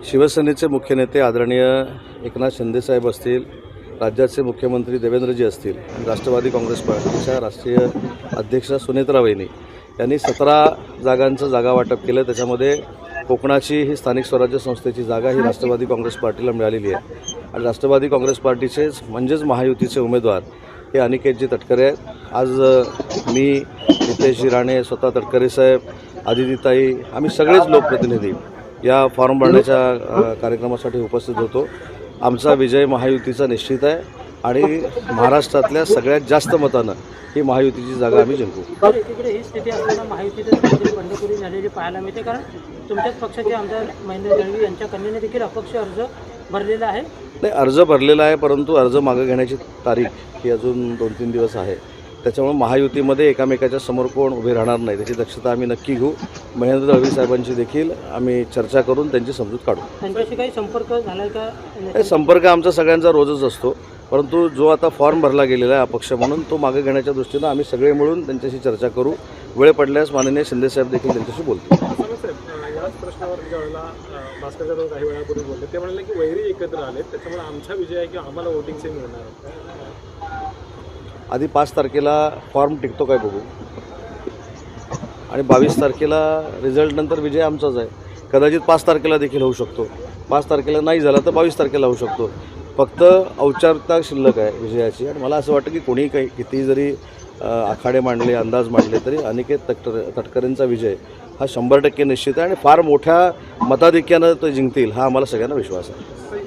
शिवसेनेचे मुख्य नेते आदरणीय एकनाथ शिंदेसाहेब असतील, राज्याचे मुख्यमंत्री देवेंद्रजी असतील, राष्ट्रवादी काँग्रेस पार्टीच्या राष्ट्रीय अध्यक्षा सुनेत्रा वहिनी यांनी 17 जागांचं जागा वाटप केलं। त्याच्यामध्ये कोकणाची ही स्थानिक स्वराज्य संस्थेची जागा ही राष्ट्रवादी काँग्रेस पार्टीला मिळालेली आहे आणि राष्ट्रवादी काँग्रेस पार्टीचेच म्हणजेच महायुतीचे उमेदवार हे अनिकेतजी तटकरे आहेत। आज मी, नितेशजी राणे, स्वतः तटकरे साहेब, आदितीताई, आम्ही सगळेच लोकप्रतिनिधी या फॉर्म भरण्याच्या कार्यक्रमासाठी उपस्थित होतो। आमचा विजय महायुतीचा निश्चित आहे आणि महाराष्ट्रातल्या सगळ्यात जास्त मतानं ही महायुतीची जागा आम्ही जिंकू। एकीकडे ही स्थिती असताना महायुतीत बंडखोरी झालेली पाहायला मिळते, कारण तुमच्याच पक्षाचे आमदार महेंद्र दळवी यांच्या कन्येने देखील अपक्ष अर्ज भरलेला आहे। नाही, अर्ज भरलेला आहे, परंतु अर्ज मागे घेण्याची तारीख ही अजून 2-3 दिवस आहे। त्याच्यामुळे महायुतीमध्ये एकामेकाच्या समोर कोण उभे राहणार नाही त्याची दक्षता आम्ही नक्की घेऊ। महेंद्र दळवी साहेबांची देखील आम्ही चर्चा करून त्यांची समजूत काढू। त्यांच्याशी काही संपर्क झाला का? संपर्क आमचा सगळ्यांचा रोजच असतो, परंतु जो आता फॉर्म भरला गेलेला आहे अपक्ष म्हणून तो मागे घेण्याच्या दृष्टीनं आम्ही सगळे मिळून त्यांच्याशी चर्चा करू। वेळ पडल्यास माननीय शिंदेसाहेब देखील त्यांच्याशी बोलतील। याच प्रश्नावर ज्यावेळेला भास्कर जाधव काही वेळापूर्वी बोलले ते म्हणाले की वैरी एकत्र आले, त्याच्यामुळे आमचा विजय आहे की आम्हाला वोटिंगचे मिळणार। आधी 5 तारखेला फॉर्म टिकतो काय बघू आणि 22 तारखेला रिझल्ट नंतर विजय आमचाच आहे। कदाचित 5 तारखेला देखील होऊ शकतो, 5 तारखेला नाही झाला तर 22 तारखेला होऊ शकतो। फक्त औपचारिकता शिल्लक आहे विजयाची आणि मला असं वाटतं की कोणी काही कितीही जरी आखाडे मांडले, अंदाज मांडले तरी अनिकेत तटकरेंचा विजय हा 100% निश्चित आहे आणि फार मोठ्या मताधिक्यानं ते जिंकतील हा आम्हाला सगळ्यांना विश्वास आहे।